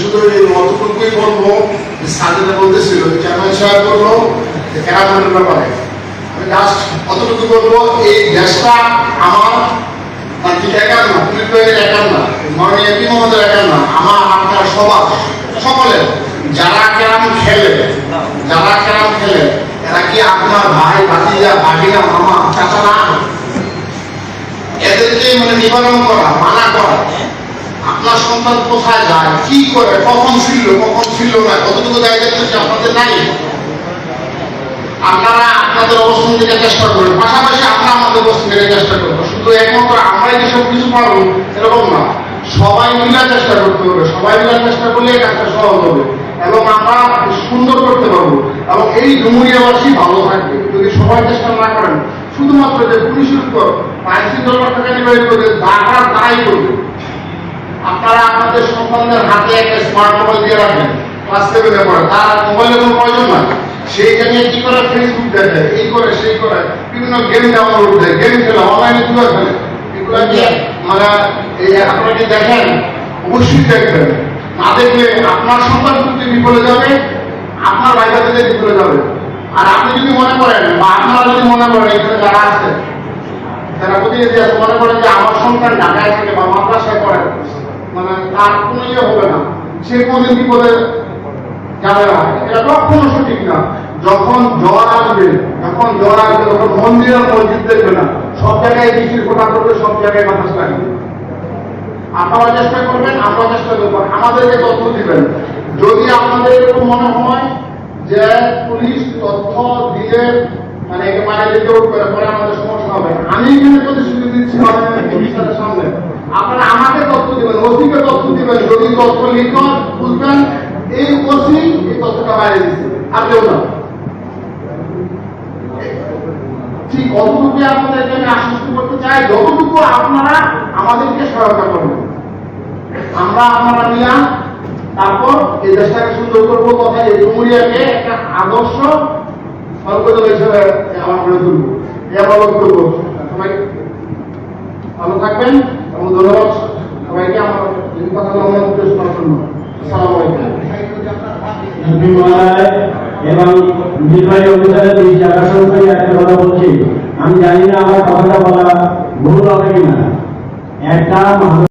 শুধু এই অতটুকুই বলবো, সাজেদা বলতেছিল চেয়ারম্যান সাহেব বললো ক্যারামের ব্যাপারে, আমি জাস্ট অতটুকু বলবো, এই দেশটা আমার একার না, পুলিশ বাহিনীর একার না, মাননীয় এমপি মহোদয় একার না, আমার আপনার সবার সকলের। যারা ক্যারাম খেলে এরা কি আপনার ভাই, ভাতিজা, ভাগিনা, মামা, চাচা না? এদেরকে মানে নিবারণ করা, মানা করা। আপনার সন্তান কোথায় যায়, কি করে, কখন ফিরল না, কতটুকু দায়িত্ব আপনাদের নাই। আপনারা আপনাদের অবস্থান থেকে চেষ্টা করবেন, পাশাপাশি আমরা আমাদের অবস্থান থেকে চেষ্টা করবো। শুধু একমাত্র আমরাই যে সব কিছু পারবো এরকম না, সবাই মিলে চেষ্টা করতে হবে। সবাই মিলে চেষ্টা করলে কাজটা সহজ হবে এবং আমরা সুন্দর করতে পারবো এবং এই ডুমুরিয়াবাসী ভালো থাকবে। যদি সবাই চেষ্টা না করেন, শুধুমাত্র যে পুলিশের উপর আইন শৃঙ্খলা টাকা নির্বাহী করবে, তারাই করবে। আপনারা আপনাদের সন্তানদের হাতে একটা স্মার্ট মোবাইল দিয়ে রাখেন, ক্লাস 7-এ পড়ে, তার মোবাইলের কোনো প্রয়োজন নাই। সেইখানে কি করে, ফেসবুক দেখে, এই করে সেই করে, বিভিন্ন গেম ডাউনলোড দেয়, গেম খেলে, অনলাইনে জুয়া খেলে। এগুলো কি মানে আপনারা কি দেখেন? অবশ্যই দেখবেন। না দেখলে আপনার সন্তান কিন্তু বিফলে যাবে, আপনার ভাইদের বিফলে যাবে। আর আপনি যদি মনে করেন, বা আপনারা যদি মনে করেন, এখানে যারা আছে, যারা প্রতিনিধি আছে, মনে করেন যে আমার সন্তান ঢাকায় থাকে বা মাদ্রাসায় পড়ে, মানে তার কোনো ইয়ে হবে না, সে কোনদিন বিপদে যাবে না, এটা কখনো সঠিক না। যখন জ্বর আসবে, তখন মন্দির আর মসজিদ দেখবে না, সব জায়গায় বৃষ্টির ফোঁটা করবে, সব জায়গায় বাতাস লাগবে। আপনারা চেষ্টা করবেন, আমরা চেষ্টা করবো, আমাদেরকে তথ্য দিবেন। যদি আপনাদের এরকম মনে হয় যে পুলিশ তথ্য দিয়ে মানে বাইরে দিতে উঠবে, পরে আমাদের সমস্যা হবে, আমি এখানে প্রতিশ্রুতি দিচ্ছি পুলিশের সামনে, আপনারা আমাকে তথ্য দিবেন, ওসিকে তথ্য দিবেন। যদি তথ্য লিখন বুঝবেন এই ওসি এই তথ্যটা বাইরে দিচ্ছে, আর কেউ না। ঠিক অতটুকু আপনাদেরকে আমি আশ্বস্ত করতে চাই, যতটুকু আপনারা আমাদেরকে সহায়তা করবেন, আমরা আপনারা নিলাম, তারপর এই দেশটাকে সুন্দর করবো। কথা এই ডুমুরিয়াকে একটা আদর্শ সর্বদল হিসেবে আমরা গড়ে তুলবো, এভাবে করবো। সবাই ভালো থাকবেন এবং ধন্যবাদ সবাইকে আমার কথা উদ্দেশ্য করার জন্য। এবং নির্বাহী অফিসারের দৃষ্টি আকর্ষণ করে একটা কথা বলছি, আমি জানি না আমার কথাটা বলা ভুল হবে কিনা। একটা